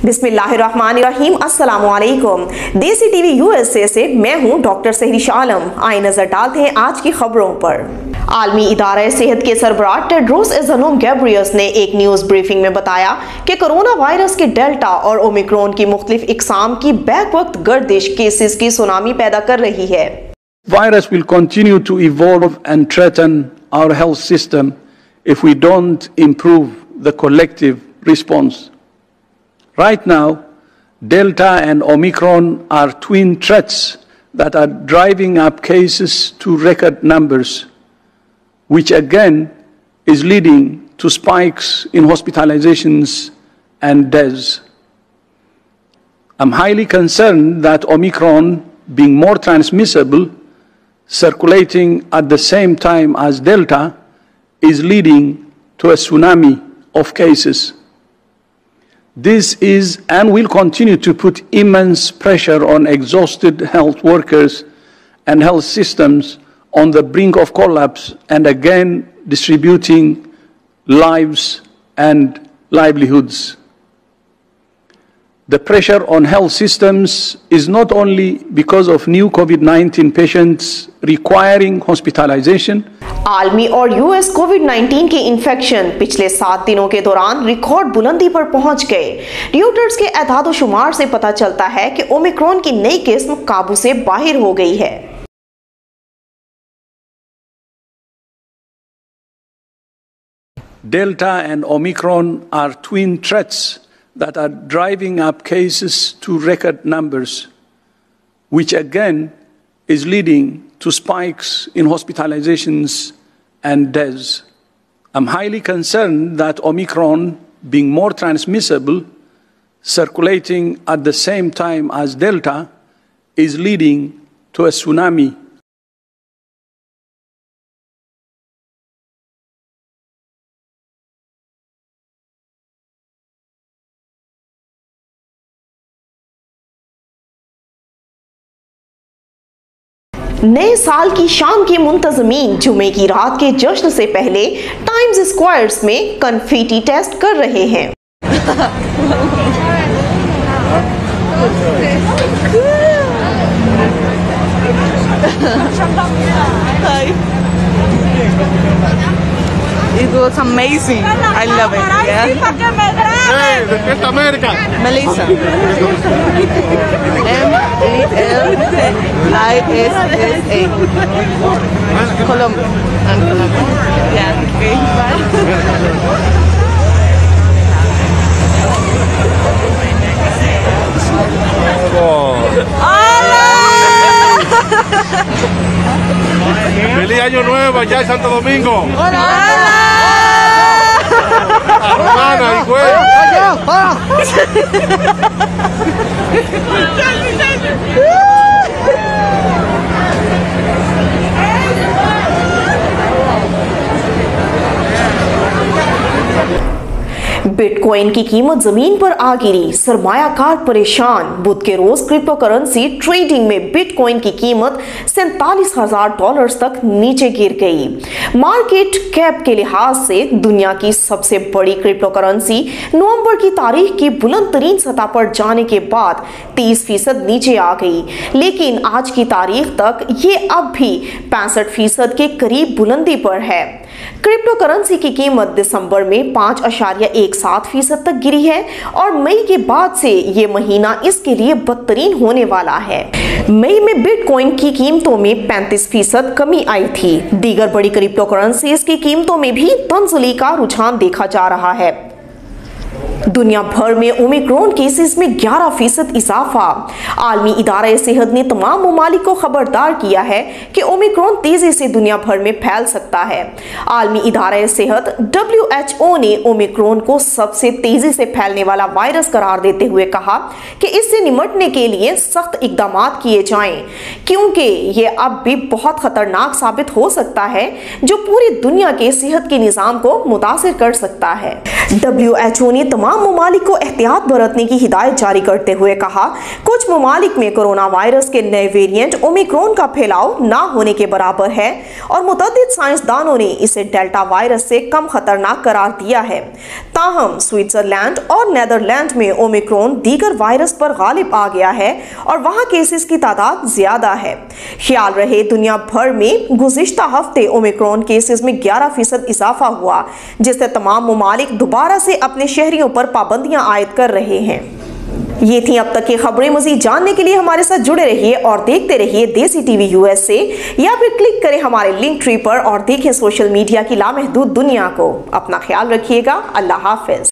बिस्मिल्लाहिर्रहमानिर्रहीम, अस्सलामुअलैकुम। देसी टीवी यूएसए से मैं हूं डॉक्टर सहरिशा आलम। आइए नजर डालते हैं आज की खबरों पर। आलमी इदारा सेहत के सरबराह टेड्रोस अदनोम गैब्रियस ने एक न्यूज ब्रीफिंग में बताया कि कोरोना वायरस के डेल्टा और ओमिक्रॉन की मुख्तलिफ इकसाम की बैक वक्त गर्दिश केसेस की सुनामी पैदा कर रही है। Virus will continue to evolve and threaten our health system if we don't improve the collective response. Right now, Delta and Omicron are twin threats that are driving up cases to record numbers, which again is leading to spikes in hospitalizations and deaths. I'm highly concerned that Omicron, being more transmissible, circulating at the same time as Delta, is leading to a tsunami of cases. This is and will continue to put immense pressure on exhausted health workers and health systems on the brink of collapse and again distributing lives and livelihoods. The pressure on health systems is not only because of new COVID-19 patients requiring hospitalization. आलमी और US कोविड-19 के infection पिछले 7 दिनों के दौरान record बुलंदी पर पहुंच गए। रियूटर्स के एदाद-ओ-शुमार से पता चलता है कि ओमिक्रॉन की नई किस्म काबू से बाहर हो गई है। Delta and Omicron are twin threats that are driving up cases to record numbers, which again is leading to spikes in hospitalizations and deaths. I'm highly concerned that Omicron, being more transmissible, circulating at the same time as Delta, is leading to a tsunami. नए साल की शाम के मुंतजमीन जुमे की रात के जश्न से पहले टाइम्स स्क्वायर्स में कन्फेटी टेस्ट कर रहे हैं। It was amazing. I love it. Yeah. Hey, despierta América. Melissa. M-E-L-I-S-S-A. Colombia. And Colombia. Yeah. Okay. Bye. ¡Feliz Año Nuevo allá en Santo Domingo! ¡Hola! ¡Hermana y güey! Bitcoin की कीमत जमीन पर आ गिरी, सरमायाकार परेशान। बुध के रोज crypto currency trading में bitcoin की कीमत $47,000 तक नीचे गिर गई। मार्केट कैप के लिहाज से दुनिया की सबसे बड़ी क्रिप्टो करेंसी नवंबर की तारीख की बुलंद तरीन सतह पर जाने के बाद 30% नीचे आ गई, लेकिन आज की तारीख तक ये अब भी 65% के करीब बुलंदी पर है। क्रिप्टो करेंसी की कीमत दिसंबर में 5.17% तक गिरी है और मई के बाद से ये महीना इसके लिए बदतरीन होने वाला है। मई में बिटकॉइन की कीमतों में 35% कमी आई थी। दीगर बड़ी क्रिप्टो करेंसीज की कीमतों में भी तंजली का रुझान देखा जा रहा है। दुनिया भर में ओमिक्रॉन केसेस में 11% इजाफा। आलमी इदारा सेहत ने तमाम ममालिक को खबरदार किया है कि ओमिक्रॉन तेजी से दुनिया भर में फैल सकता है। आलमी इदारा सेहत WHO ने ओमिक्रॉन को सबसे तेजी से फैलने वाला वायरस करार देते हुए कहा कि इससे निपटने के लिए सख्त इकदाम किए जाएं, क्योंकि ये अब भी बहुत खतरनाक साबित हो सकता है, जो पूरी दुनिया के सेहत के निज़ाम को मुतासिर कर सकता है। WHO ने तमाम तमाम ममालिक को एहतियात बरतने की हिदायत जारी करते हुए कहा, कुछ ममालिक में कोरोना वायरस के नए वेरिएंट ओमिक्रॉन का फैलाव ना होने के बराबर है और मुतअद्दिद साइंसदानों ने इसे डेल्टा वायरस से कम खतरनाक करार दिया है। ताहम स्विट्जरलैंड और नेदरलैंड में ओमिक्रॉन दीगर वायरस पर गालिब आ गया है और वहां केसेस की तादाद ज्यादा है। ख्याल रहे दुनिया भर में गुज़िश्ता हफ्ते ओमिक्रॉन केसेस में 11% इजाफा हुआ, जिससे तमाम ममालिक दोबारा से अपने शहरियों पर पाबंदियां आयद कर रहे हैं। ये थी अब तक की खबरें। मज़ीद जानने के लिए हमारे साथ जुड़े रहिए और देखते रहिए देसी टीवी USA, या फिर क्लिक करें हमारे लिंक ट्री पर और देखें सोशल मीडिया की लामहदूद दुनिया को। अपना ख्याल रखिएगा। अल्लाह हाफिज।